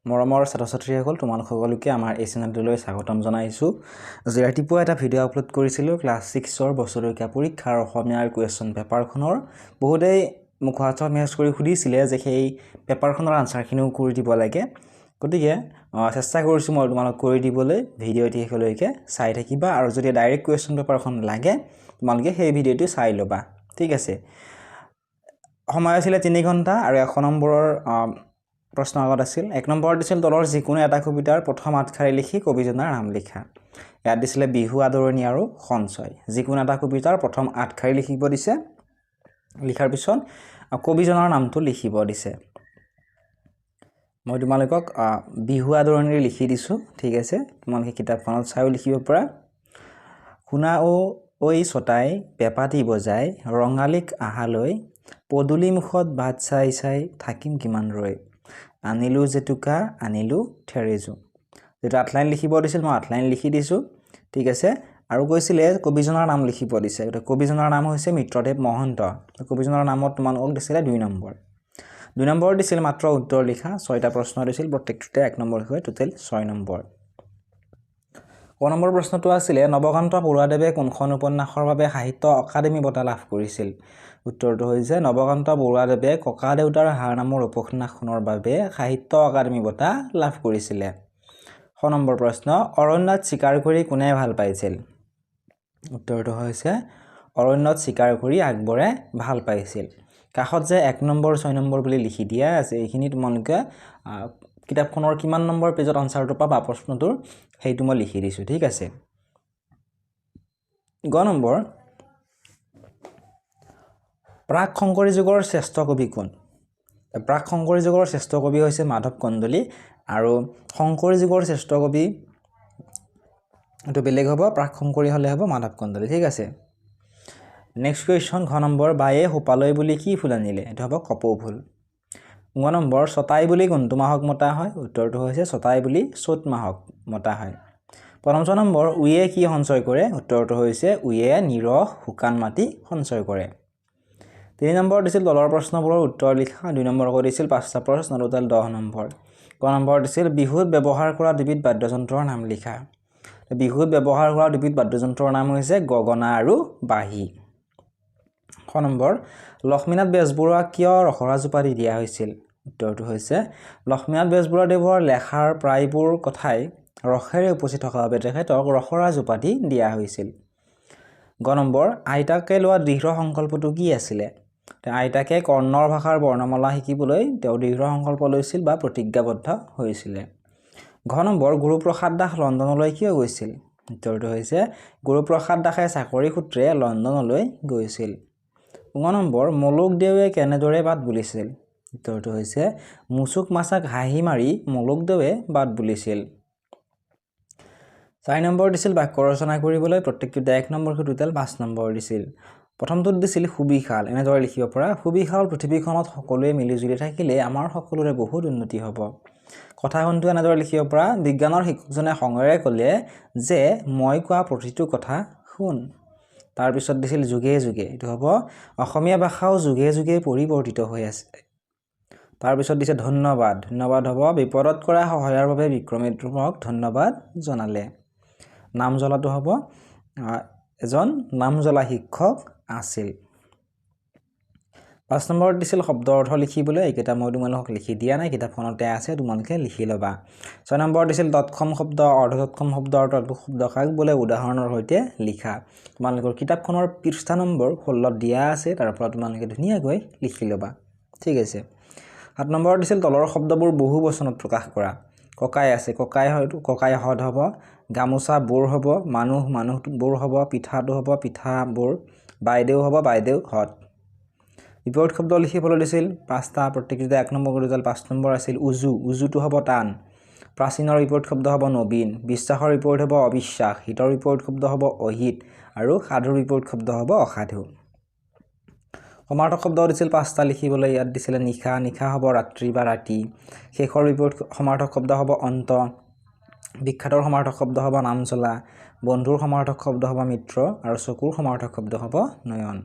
মৰমৰ ছাত্ৰ-ছাত্ৰীসকল তোমালোক সকলোকে আমাৰ এই চেনেলটোলৈ স্বাগতম জনাইছো। আজি ৰাতিপুৱা এটা ভিডিঅ' আপলোড কৰিছিলোঁ ক্লাছ 6ৰ বছৰীয়া পৰীক্ষাৰ অসমীয়াৰ কুৱেশ্যন পেপাৰখনৰ। বহুতেই মোক হোৱাটছআপ মেছেজ কৰি সুধিছিলে যে সেই পেপাৰখনৰ আনসাৰখিনিও কৰি দিব লাগে। গতিকে চেষ্টা কৰিছোঁ মই তোমালোক কৰি দিবলৈ। ভিডিঅ'টি শেষলৈকে চাই থাকিবা আৰু যদি ডাইৰেক্ট কুৱেশ্যন পেপাৰখন লাগে তোমালোকে সেই ভিডিঅ'টো চাই ল'বা। ঠিক আছে। সময় আছিল 3 ঘণ্টা আৰু 1 নম্বৰৰ প্ৰশ্ন আগত আছিল। 1 নম্বৰত দিছিল তলৰ যিকোনো এটা কবিতাৰ প্ৰথম আঠশাৰী লিখি কবিজনৰ নাম লিখা। ইয়াত দিছিলে বিহু আদৰণি আৰু সঞ্চয়। যিকোনো এটা কবিতাৰ প্ৰথম আঠশাৰী লিখিব দিছে। লিখাৰ পিছত কবিজনৰ নামটো লিখিব দিছে। মই তোমালোকক বিহু আদৰণি লিখি দিছোঁ। ঠিক আছে। তোমালোকে কিতাপখনত চাইও লিখিব পাৰা। শুনা ঐ ছটাই পেপাতি বজাই ৰঙালীক আহালৈ পদূলি মুখত বাট চাই চাই থাকিম কিমান ৰৈ আনিলো জেতুকা আনিলো থেৰেজো। যেটা আঠলাইন লিখিব দিছিল মই আঠলাইন লিখি দিছোঁ। ঠিক আছে। আৰু কৈছিলে কবিজনৰ নাম লিখিব দিছে। কবিজনৰ নাম হৈছে মিত্ৰদেৱ মহন্ত। কবিজনৰ নামত তোমালোকক দিছিলে 2 নম্বৰ। 2 নম্বৰ দিছিল মাত্ৰ উত্তৰ লিখা। 6টা প্ৰশ্ন দিছিল, প্ৰত্যেকটোতে 1 নম্বৰ হৈ টোটেল 6 নম্বৰ। 1 নম্বৰ প্ৰশ্নটো আছিলে নৱকান্ত বৰুৱাদেৱে কোনখন উপন্যাসৰ বাবে সাহিত্য অকাডেমি বঁটা লাভ কৰিছিল? উত্তৰটো হৈছে নৱকান্ত বৰুৱাদেৱে ককা দেউতাৰ হাড় নামৰ উপন্যাসখনৰ বাবে সাহিত্য অকাডেমি বঁটা লাভ কৰিছিলে। 6 নম্বৰ প্ৰশ্ন অৰণ্যত চিকাৰ কৰি কোনে ভাল পাইছিল? উত্তৰটো হৈছে অৰণ্যত চিকাৰ কৰি আকবৰে ভাল পাইছিল। কাষত যে 1 নম্বৰ 6 নম্বৰ বুলি লিখি দিয়া আছে এইখিনি তোমালোকে কিতাপখনৰ কিমান নম্বৰ পেজত আনসাৰটো পাবা প্ৰশ্নটোৰ সেইটো মই লিখি দিছোঁ। ঠিক আছে। গ নম্বৰ প্ৰাক শংকৰী যুগৰ শ্ৰেষ্ঠ কবি কোন? প্ৰাক শংকৰী যুগৰ শ্ৰেষ্ঠ কবি হৈছে মাধৱ কন্দলী আৰু শংকৰী যুগৰ শ্ৰেষ্ঠ কবি এইটো বেলেগ হ'ব। প্ৰাক শংকৰী হ'লে হ'ব মাধৱ কন্দলী। ঠিক আছে। নেক্সট কুৱেশ্যন ঘ নম্বৰ বায়ে সোপালৈ বুলি কি ফুল আনিলে? এইটো হ'ব কপৌ ফুল। গ নম্বৰ ছটাই বুলি কোনটো মাহক মতা হয়? উত্তৰটো হৈছে ছটাই বুলি চ'ত মাহক মতা হয়। 5 নম্বৰ উয়ে কি সঞ্চয় কৰে? উত্তৰটো হৈছে উয়ে নিৰহ শুকান মাটি সঞ্চয় কৰে। 3 নম্বৰ দিছিল তলৰ প্ৰশ্নবোৰৰ উত্তৰ লিখা। 2 নম্বৰ কৰি দিছিল 5টা প্ৰশ্ন টোটেল 10 নম্বৰ। ক নম্বৰ দিছিল বিহুত ব্যৱহাৰ কৰা দুবিধ বাদ্যযন্ত্ৰৰ নাম লিখা। বিহুত ব্যৱহাৰ কৰা দুবিধ বাদ্যযন্ত্ৰৰ নাম হৈছে গগনা আৰু বাঁহী। খ নম্বৰ লক্ষ্মীনাথ বেজবৰুৱাক কিয় ৰসৰাজ উপাধি দিয়া হৈছিল? উত্তৰটো হৈছে লক্ষ্মীনাথ বেজবৰুৱাদেৱৰ লেখাৰ প্ৰায়বোৰ কথাই ৰসেৰে উপচি থকা বাবে তেখেতক ৰসৰাজ উপাধি দিয়া হৈছিল। গ নম্বৰ আইতাকে লোৱা দৃঢ় সংকল্পটো কি আছিলে? আইতাকে কন্নৰ ভাষাৰ বৰ্ণমালা শিকিবলৈ তেওঁ দৃঢ় সংকল্প লৈছিল বা প্ৰতিজ্ঞাবদ্ধ হৈছিলে। ঘ নম্বৰ গুৰুপ্ৰসাদ দাস লণ্ডনলৈ কিয় গৈছিল? উত্তৰটো হৈছে গুৰুপ্ৰসাদ দাসে চাকৰি সূত্ৰে লণ্ডনলৈ গৈছিল। ঙ নম্বৰ মলুকদেৱে কেনেদৰে বাট বুলিছিল? উত্তৰটো হৈছে মুচুক মাছাক হাঁহি মাৰি মলুকদেৱে বাট বুলিছিল। 4 নম্বৰ দিছিল বাক্য ৰচনা কৰিবলৈ। প্ৰত্যেকটোতে 1 নম্বৰ টোটেল 5 নম্বৰ দিছিল। প্ৰথমটোত দিছিল সুবিশাল। এনেদৰে লিখিব পৰা সুবিশাল পৃথিৱীখনত সকলোৱে মিলিজুলি থাকিলে আমাৰ সকলোৰে বহুত উন্নতি হ'ব। কথাখনটো এনেদৰে লিখিব পৰা বিজ্ঞানৰ শিক্ষকজনে খঙেৰে ক'লে যে মই কোৱা প্ৰতিটো কথা শুন। তাৰপিছত দিছিল যুগে যুগে। এইটো হ'ব অসমীয়া ভাষাও যুগে যুগে পৰিৱৰ্তিত হৈ আছে। তাৰপিছত দিছে ধন্যবাদ। ধন্যবাদ হ'ব বিপদত কৰা সহায়ৰ বাবে বিক্ৰমিত্ৰক ধন্যবাদ জনালে। নাম জ্বলাটো হ'ব এজন নাম জ্বলা শিক্ষক আছিল। 5 নম্বৰত দিছিল শব্দ অৰ্থ লিখিবলৈ। এইকেইটা মই তোমালোকক লিখি দিয়া নাই, কিতাপখনতে আছে, তোমালোকে লিখি ল'বা। 6 নম্বৰত দিছিল তৎসম শব্দ অৰ্ধ তৎসম শব্দ আৰু তৎপুৰুষ শব্দ কাক বোলে উদাহৰণৰ সৈতে লিখা। তোমালোকৰ কিতাপখনৰ পৃষ্ঠা নম্বৰ 16ত দিয়া আছে, তাৰ পৰা তোমালোকে ধুনীয়াকৈ লিখি ল'বা। ঠিক আছে। 7 নম্বৰত দিছিল তলৰ শব্দবোৰ বহু বচনত প্ৰকাশ কৰা। ককাই আছে, ককাই হদ হ'ব, গামোচা বোৰ হ'ব, মানুহ বোৰ হ'ব, পিঠাটো হ'ব পিঠা বোৰ, বাইদেউ হ'ব বাইদেউ হদ। বিপৰীত শব্দ লিখিবলৈ দিছিল 5টা, প্ৰত্যেকটোতে 1 নম্বৰ কৰি 5 নম্বৰ আছিল উজু। উজুটো হ'ব টান। প্ৰাচীনৰ বিপৰীত শব্দ হ'ব নবীন। বিশ্বাসৰ বিপৰীত হ'ব অবিশ্বাস। হিতৰ বিপৰীত শব্দ হ'ব অহিত আৰু সাধুৰ বিপৰীত শব্দ হ'ব অসাধু। সমাৰ্থক শব্দ দিছিল 5টা লিখিবলৈ। ইয়াত দিছিলে নিশা। নিশা হ'ব ৰাত্ৰি বা ৰাতি। শেষৰ বিপৰীত সমাৰ্থক শব্দ হ'ব অন্ত। বিখ্যাতৰ সমাৰ্থক শব্দ হ'ব নাম জ্বলা। বন্ধুৰ সমাৰ্থক শব্দ হ'ব মিত্ৰ আৰু চকুৰ সমাৰ্থক শব্দ হ'ব নয়ন।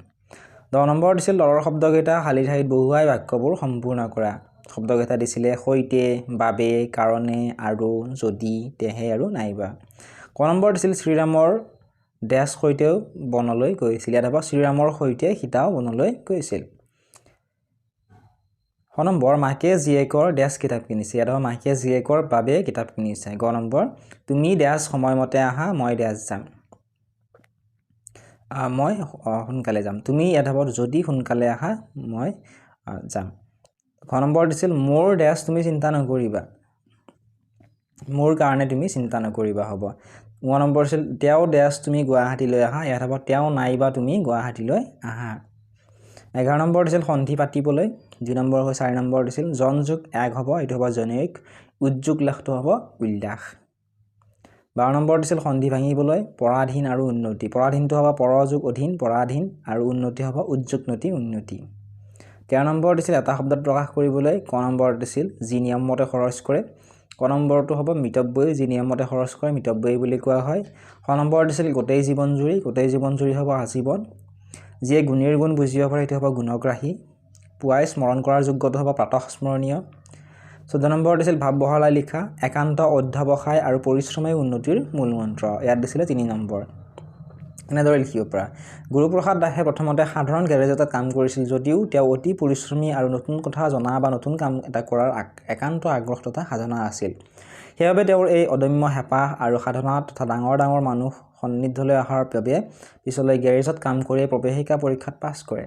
10 নম্বৰ দিছিল তলৰ শব্দকেইটা খালী ঠাইত বহুৱাই বাক্যবোৰ সম্পূৰ্ণ কৰা। শব্দকেইটা দিছিলে সৈতে বাবে কাৰণে আৰু যদি তেহে আৰু নাইবা ক নম্বৰ দিছিল শ্ৰীৰামৰ ডেছ সৈতেও বনলৈ গৈছিল ইয়াত হ'ব শ্ৰীৰামৰ সৈতে সীতাও বনলৈ গৈছিল খ নম্বৰ মাকে জীয়েকৰ ডেছ কিতাপ কিনিছে ইয়াত হ'ব মাকে জীয়েকৰ বাবে কিতাপ কিনিছে গ নম্বৰ তুমি ডেছ সময়মতে আহা মই ডেছ যাম মই সোনকালে যাম তুমি ইয়াত হ'ব যদি সোনকালে আহা মই যাম খ নম্বৰ দিছিল মোৰ ডেছ তুমি চিন্তা নকৰিবা মোৰ কাৰণে তুমি চিন্তা নকৰিবা হ'ব গ নম্বৰ আছিল তেওঁ ডেছ তুমি গুৱাহাটীলৈ আহা ইয়াত হ'ব তেওঁ নাইবা তুমি গুৱাহাটীলৈ আহা 11 নম্বৰ দিছিল সন্ধি পাতিবলৈ 2 নম্বৰ হয় 4 নম্বৰ দিছিল জন যোগ এক হ'ব এটো হ'ব জনৈক উদ্যোগ লাখটো হ'ব উল্লাস 12 নম্বৰ দিছিল সন্ধি ভাঙিবলৈ পৰাধীন আৰু উন্নতি পৰাধীনটো হ'ব পৰযোগ অধীন পৰাধীন আৰু উন্নতি হ'ব উদ্যোগ নতি উন্নতি 13 নম্বৰ দিছিল এটা শব্দত প্ৰকাশ কৰিবলৈ ক নম্বৰ দিছিল যি নিয়মমতে খৰচ কৰে ক নম্বৰটো হ'ব মিতব্যয়ী যি নিয়মমতে খৰচ কৰে মিতব্যয়ী বুলি কোৱা হয় খ নম্বৰ দিছিল গোটেই জীৱন জুৰি হ'ব আজীৱন যিয়ে গুণেৰ গুণ বুজিব পাৰে এটো হ'ব গুণগ্ৰাহী পুৱাই স্মৰণ কৰাৰ যোগ্যটো হ'ব প্ৰাতঃস্মৰণীয় 14 নম্বৰ দিছিল ভাৱ বহলাই লিখা একান্ত অধ্যৱসায় আৰু পৰিশ্ৰমে উন্নতিৰ মূল মন্ত্ৰ ইয়াত দিছিলে 3 নম্বৰ এনেদৰে লিখিব পৰা গুৰুপ্ৰসাদ দাসে প্ৰথমতে সাধাৰণ গেৰেজত কাম কৰিছিল যদিও তেওঁ অতি পৰিশ্ৰমী আৰু নতুন কথা জনা বা নতুন কাম এটা কৰাৰ একান্ত আগ্ৰহ তথা সাধনা আছিল সেইবাবে তেওঁৰ এই অদম্য হেঁপাহ আৰু সাধনা তথা ডাঙৰ মানুহ সন্নিধ্যলৈ অহাৰ বাবে পিছলৈ গেৰেজত কাম কৰি প্ৰৱেশিকা পৰীক্ষাত পাছ কৰে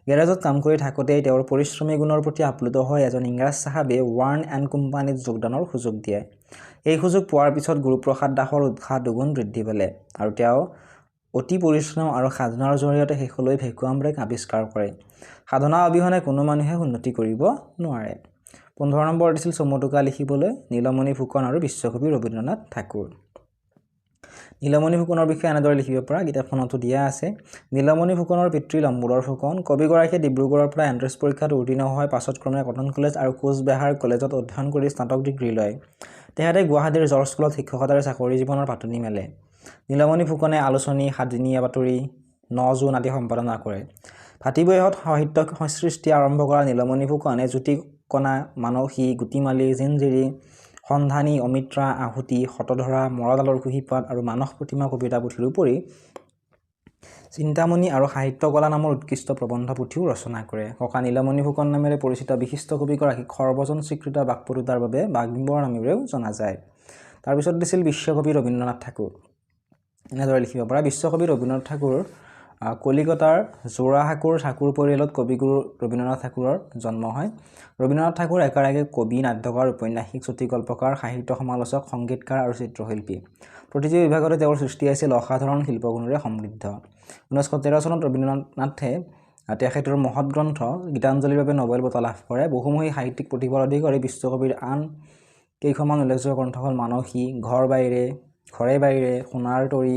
গেৰেজত কাম কৰি থাকোঁতে তেওঁৰ পৰিশ্ৰমী গুণৰ প্ৰতি আপ্লুত হৈ এজন ইংৰাজ সাহাবে ৱাৰ্ন এণ্ড কোম্পানীত যোগদানৰ সুযোগ দিয়ে এই সুযোগ পোৱাৰ পিছত গুৰুপ্ৰসাদ দাসৰ উৎসাহ দুগুণ বৃদ্ধি পালে আৰু তেওঁ অতি পৰিশ্ৰম আৰু সাধনাৰ জৰিয়তে শেষলৈ ভেকুৱাম ব্ৰেক আৱিষ্কাৰ কৰে সাধনা অবিহনে কোনো মানুহে উন্নতি কৰিব নোৱাৰে 15 নম্বৰ দিছিল চমুটোকা লিখিবলৈ নীলমণি ফুকন আৰু বিশ্বকবি ৰবীন্দ্ৰনাথ ঠাকুৰ নীলমণি ফুকনৰ বিষয়ে এনেদৰে লিখিব পৰা কিতাপখনতো দিয়া আছে নীলমণি ফুকনৰ পিতৃ লম্বোদৰ ফুকন কবিগৰাকীয়ে ডিব্ৰুগড়ৰ পৰা এন্ট্ৰেন্স পৰীক্ষাত উত্তীৰ্ণ হৈ পাছত ক্ৰমে কটন কলেজ আৰু কোচবিহাৰ কলেজত অধ্যয়ন কৰি স্নাতক ডিগ্ৰী লয় তেখেতে গুৱাহাটীৰ জৰ্জ স্কুলত শিক্ষকতাৰে চাকৰি জীৱনৰ পাতনি মেলে নীলমণি ফুকনে আলোচনী সাতদিনীয়া বাতৰি 9 জুন আদি সম্পাদনা কৰে ভাতিবয়সত সাহিত্য সৃষ্টি আৰম্ভ কৰা নীলমণি ফুকনে জ্যোতিকণা মানসী গুটিমালি জিনজিৰি সন্ধানী অমিত্ৰা আহুতি শতধৰা মৰাডালৰ কুহিপাত আৰু মানস প্ৰতিমা কবিতা পুথিৰ উপৰি চিন্তামণি আৰু সাহিত্য কলা নামৰ উৎকৃষ্ট প্ৰবন্ধ পুথিও ৰচনা কৰে ককা নীলমণি ফুকন নামেৰে পৰিচিত বিশিষ্ট কবিগৰাকীক সৰ্বজন স্বীকৃত বাকপটুতাৰ বাবে বাগ্মিবৰ নামেৰেও জনা যায় তাৰ পিছত দিছিল বিশ্বকবি ৰবীন্দ্ৰনাথ ঠাকুৰ এনেদৰে লিখিব পৰা বিশ্বকবি ৰবীন্দ্ৰনাথ ঠাকুৰ কলিকতাৰ যোৰাহাকুৰ ঠাকুৰ পৰিয়ালত কবিগুৰু ৰবীন্দ্ৰনাথ ঠাকুৰৰ জন্ম হয় ৰবীন্দ্ৰনাথ ঠাকুৰ একাৰাগে কবি নাট্যকাৰ উপন্যাসিক চুটিকল্পকাৰ সাহিত্য সমালোচক সংগীতকাৰ আৰু চিত্ৰশিল্পী প্ৰতিটো বিভাগতে তেওঁৰ সৃষ্টি আছিল অসাধাৰণ শিল্পগুণেৰে সমৃদ্ধ 1913 চনত ৰবীন্দ্ৰনাথে তেখেতৰ মহৎ গ্ৰন্থ গীতাঞ্জলিৰ বাবে নোবেল বঁটা লাভ কৰে বহুমুখী সাহিত্যিক প্ৰতিভাৰ অধিকাৰী বিশ্বকবিৰ আন কেইখনমান উল্লেখযোগ্য গ্ৰন্থ হ'ল মানসী ঘৰে বাইৰে সোণাৰ তৰি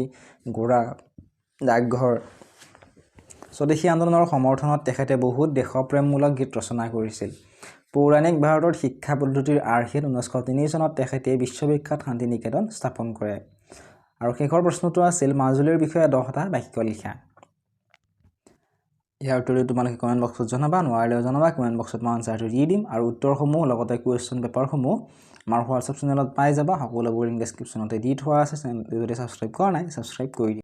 গোৰা ডাকঘৰ স্বদেশী আন্দোলনৰ সমৰ্থনত তেখেতে বহুত দেশপ্ৰেমমূলক গীত ৰচনা কৰিছিল পৌৰাণিক ভাৰতৰ শিক্ষা পদ্ধতিৰ আৰ্হিত 1903 চনত তেখেতে বিশ্ববিখ্যাত শান্তি নিকেতন স্থাপন কৰে আৰু শেষৰ প্ৰশ্নটো আছিল মাজুলীৰ বিষয়ে 10টা বাক্য লিখা ইয়াৰ উত্তৰ তোমালোকে কমেন্ট বক্সত জনাবা নোৱাৰিলে জনাবা কমেন্ট বক্সত মই আনসাৰটো দি দিম আৰু উত্তৰসমূহ লগতে কুৱেশ্যন পেপাৰসমূহ আমাৰ হোৱাটছআপ চেনেলত পাই যাবা সকলোবোৰ লিংক ডেছক্ৰিপশ্যনতে দি থোৱা আছে যদি সাবস্ক্ৰাইব কৰা নাই সাবস্ক্ৰাইব কৰি